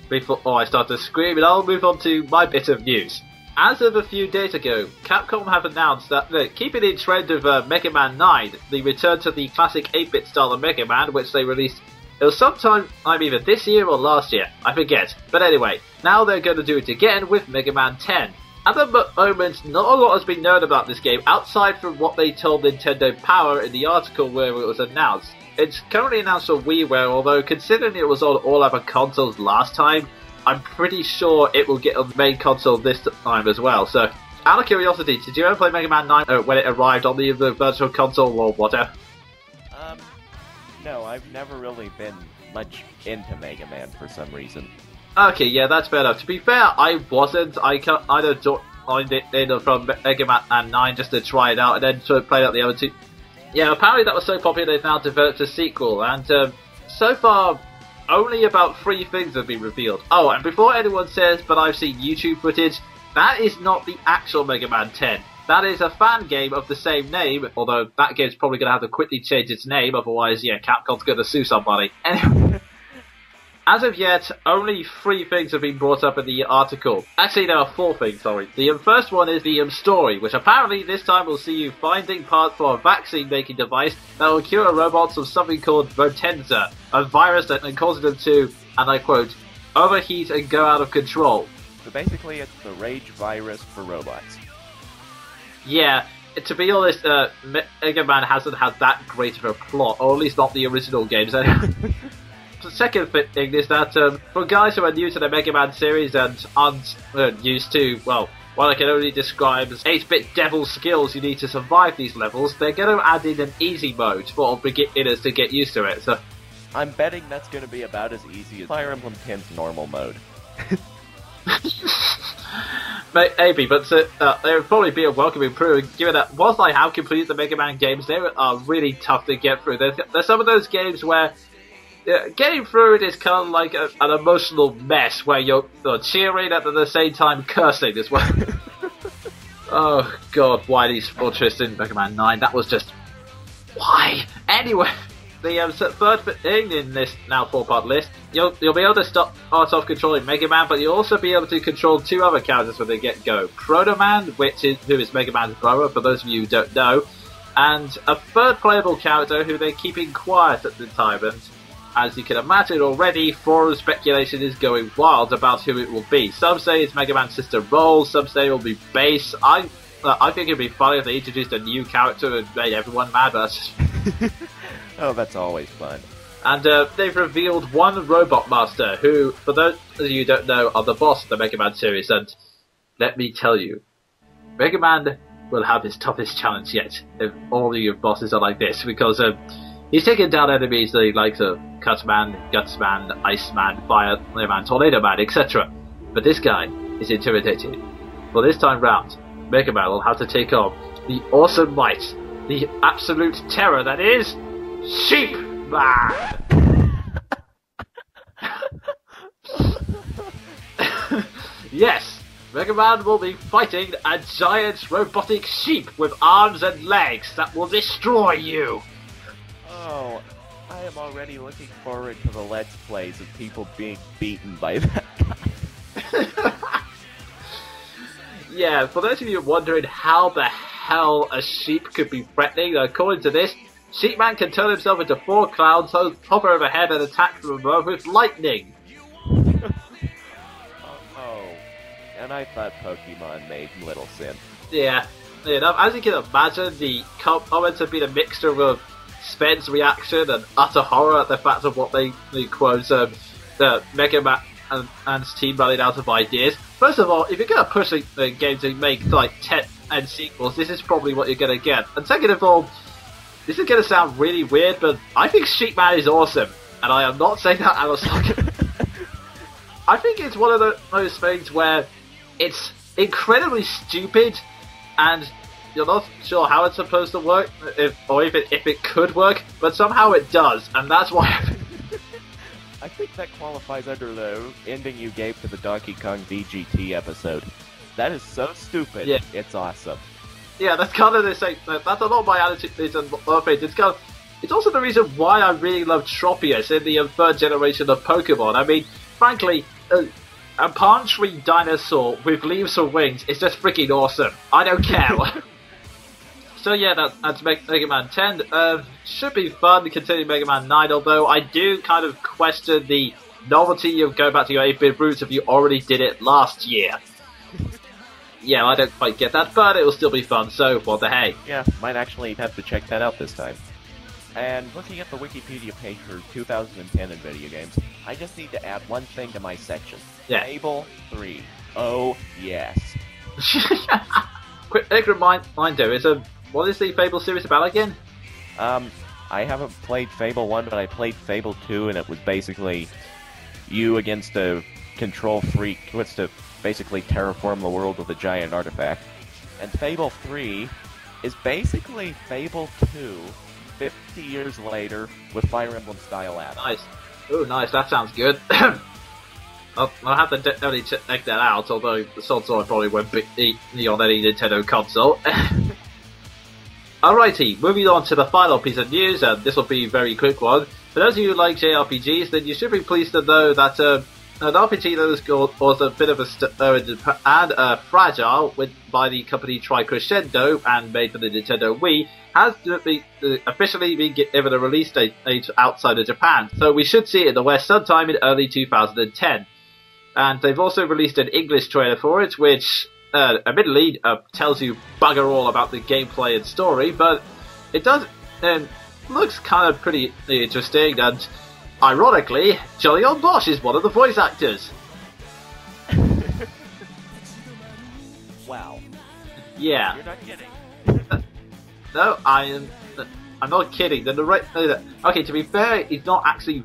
before I start to scream, and I'll move on to my bit of news. As of a few days ago, Capcom have announced that they're keeping in trend of Mega Man 9, the return to the classic 8-bit style of Mega Man, which they released. It was sometime either this year or last year, I forget. But anyway, now they're going to do it again with Mega Man 10. At the moment, not a lot has been known about this game, outside from what they told Nintendo Power in the article where it was announced. It's currently announced for WiiWare, although considering it was on all other consoles last time, I'm pretty sure it will get on the main console this time as well. So, out of curiosity, did you ever play Mega Man 9 when it arrived on the virtual console or whatever? No, I've never really been much into Mega Man for some reason. Okay, yeah, that's fair enough. To be fair, I wasn't. I joined it in from Mega Man 9 just to try it out, and then sort of played out the other two. Yeah, apparently that was so popular they've now developed a sequel, and so far, only about 3 things have been revealed. Oh, and before anyone says, but I've seen YouTube footage, that is not the actual Mega Man 10. That is a fan game of the same name, although that game's probably going to have to quickly change its name, otherwise, yeah, Capcom's going to sue somebody. Anyway, as of yet, only 3 things have been brought up in the article. Actually, there are 4 things, sorry. The first one is the story, which apparently this time will see you finding parts for a vaccine-making device that will cure robots of something called Rotenza, a virus that causes them to, and I quote, overheat and go out of control. So basically, it's the rage virus for robots. Yeah, to be honest, Mega Man hasn't had that great of a plot, or at least not the original games. The second thing is that for guys who are new to the Mega Man series and aren't used to, well, what I can only describe as 8-bit devil skills you need to survive these levels, they're going to add in an easy mode for beginners to get used to it. So, I'm betting that's going to be about as easy as Fire Emblem 10's normal mode. Maybe, but there would probably be a welcome improvement, given that whilst I have completed the Mega Man games, they are really tough to get through. There's some of those games where getting through it is kind of like an emotional mess, where you're cheering and at the same time cursing as well. Oh god, why these Fortress in Mega Man 9? That was just... why? Anyway... The third thing in this now 4-part list, you'll be able to start off controlling Mega Man, but you'll also be able to control 2 other characters when they get go. Proto Man, who is Mega Man's brother, for those of you who don't know, and a third playable character who they're keeping quiet at the time. And as you can imagine already, forum speculation is going wild about who it will be. Some say it's Mega Man's sister Roll, some say it will be Bass. I think it'd be funny if they introduced a new character and made everyone mad. But oh, that's always fun. And they've revealed one Robot Master, who, for those of you who don't know, are the boss of the Mega Man series. And let me tell you, Mega Man will have his toughest challenge yet if all of your bosses are like this, because he's taken down enemies like Cutman, Gutsman, Iceman, Fireman, Tornado Man, etc. But this guy is intimidating. For this time round, Mega Man will have to take on the awesome might, the absolute terror that is Sheep Man! Yes, Mega Man will be fighting a giant robotic sheep with arms and legs that will destroy you! Oh, I am already looking forward to the Let's Plays of people being beaten by that guy. Yeah, for those of you wondering how the hell a sheep could be threatening, according to this, Sheepman can turn himself into 4 clouds, hover overhead and attack from above with lightning. Oh, and I thought Pokemon made little sense. Yeah, as you can imagine, the comments have been a mixture of Sven's reaction and utter horror at the fact of what they quote the Mega Man and his team running out of ideas. First of all, if you're going to push a game to make like 10 and sequels, this is probably what you're going to get. And second of all, this is going to sound really weird, but I think Sheepman is awesome, and I am not saying that out of sarcasm. I think it's one of those things where it's incredibly stupid, and you're not sure how it's supposed to work, if it could work, but somehow it does, and that's why I think that qualifies under the ending you gave to the Donkey Kong VGT episode. That is so stupid, yeah. It's awesome. Yeah, that's kind of the same. That's a lot of my attitude and it's also the reason why I really love Tropius in the 3rd generation of Pokemon. I mean, frankly, a palm tree dinosaur with leaves for wings is just freaking awesome. I don't care. So yeah, that's Mega Man 10. Should be fun continuing Mega Man 9, although I do kind of question the novelty of going back to your 8-bit roots if you already did it last year. Yeah, I don't quite get that, but it will still be fun, so what the hey. Yeah, might actually have to check that out this time. And looking at the Wikipedia page for 2010 in video games, I just need to add one thing to my section. Yeah. Fable 3. Oh, yes. Quick reminder, what is the Fable series about again? I haven't played Fable 1, but I played Fable 2, and it was basically you against a control freak who wants to basically terraform the world with a giant artifact. And Fable 3 is basically Fable 2, 50 years later, with Fire Emblem style add-ons. Nice. Oh, nice, that sounds good. I'll have to definitely check that out, although the Sword Sword probably won't be on any Nintendo console. Alrighty, moving on to the final piece of news, and this will be a very quick one. For those of you who like JRPGs, then you should be pleased to know that an RPG that was a bit of a stir in Japan and fragile by the company Crusader and made for the Nintendo Wii has officially been given a release date outside of Japan. So we should see it in the West sometime in early 2010. And they've also released an English trailer for it, which admittedly tells you bugger all about the gameplay and story, but it does looks kind of pretty interesting, and ironically, Jonin Bosch is one of the voice actors. Wow. Yeah. You're not kidding. No, I'm not kidding. The narrator. Okay, to be fair, he's not actually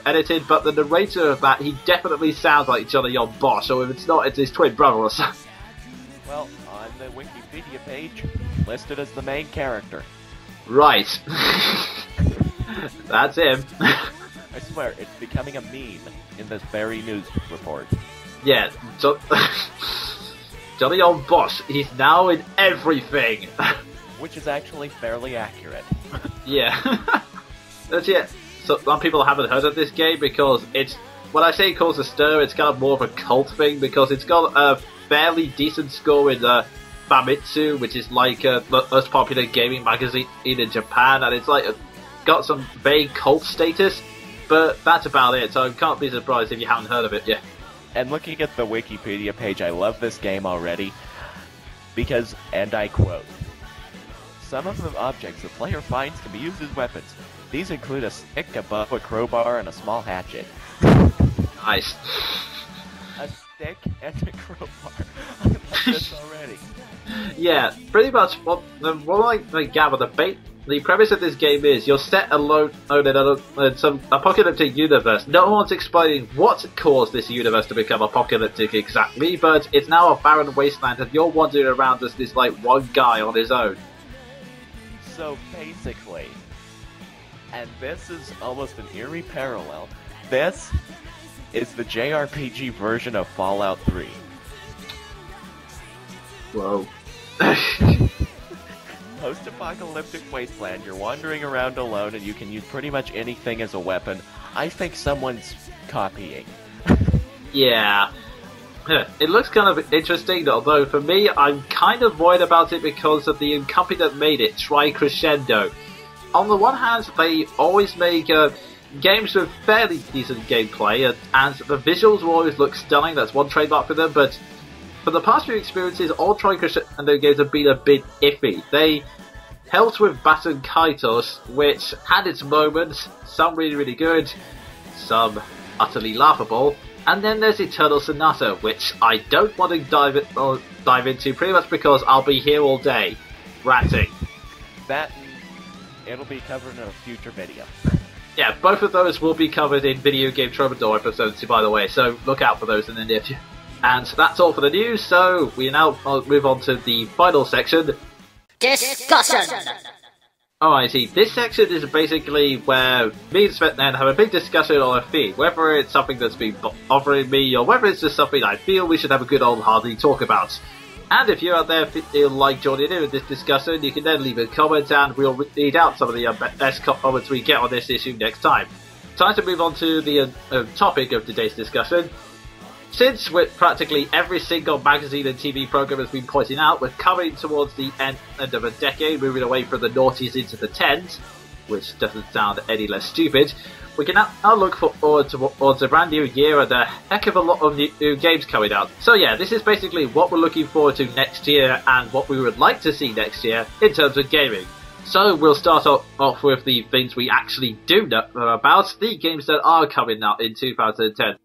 edited, but the narrator of that, he definitely sounds like Jonin Bosch. So if it's not, it's his twin brother or something. Well, on the Wikipedia page, listed as the main character. Right. That's him. I swear, it's becoming a meme in this very news report. Yeah, Jonin Bosch, he's now in everything. Which is actually fairly accurate. Yeah. That's it. So some people haven't heard of this game because it's, when I say it caused a stir, it's kind of more of a cult thing because it's got a fairly decent score in Famitsu, which is like the most popular gaming magazine in Japan, and it's like got some vague cult status, but that's about it, so I can't be surprised if you haven't heard of it yet. And looking at the Wikipedia page, I love this game already, because, and I quote, "Some of the objects the player finds can be used as weapons. These include a stick, a bow, a crowbar, and a small hatchet." Nice. A stick and a crowbar. I love this already. Yeah, pretty much what I gather, the premise of this game is you're set alone in some apocalyptic universe. No one's explaining what caused this universe to become apocalyptic exactly, but it's now a barren wasteland and you're wandering around as this like one guy on his own. So basically, and this is almost an eerie parallel, this is the JRPG version of Fallout 3. Whoa. Post-apocalyptic wasteland, you're wandering around alone and you can use pretty much anything as a weapon. I think someone's copying. Yeah. It looks kind of interesting, although for me, I'm kind of worried about it because of the company that made it, Crescendo. On the one hand, they always make games with fairly decent gameplay, and the visuals will always look stunning. That's one trademark for them, but for the past few experiences, all Crescendo games have been a bit iffy. They helped with Baton Kaitos, which had its moments, some really, really good, some utterly laughable, and then there's Eternal Sonata, which I don't want to dive into, pretty much because I'll be here all day, ratting. That, it'll be covered in a future video. Yeah, both of those will be covered in Video Game Troubadour episodes, by the way, so look out for those in the near future. And that's all for the news, so we now move on to the final section. Discussion! Alrighty, this section is basically where me and Sven have a big discussion on a theme, whether it's something that's been bothering me, or whether it's just something I feel we should have a good old hearty talk about. And if you're out there feel like joining in with this discussion, you can then leave a comment and we'll read out some of the best comments we get on this issue next time. Time to move on to the topic of today's discussion. Since with practically every single magazine and TV program has been pointing out, we're coming towards the end of a decade, moving away from the noughties into the tens, which doesn't sound any less stupid. We can now look forward towards a brand new year and a heck of a lot of new games coming out. So yeah, this is basically what we're looking forward to next year and what we would like to see next year in terms of gaming. So we'll start off with the things we actually do know about, the games that are coming out in 2010.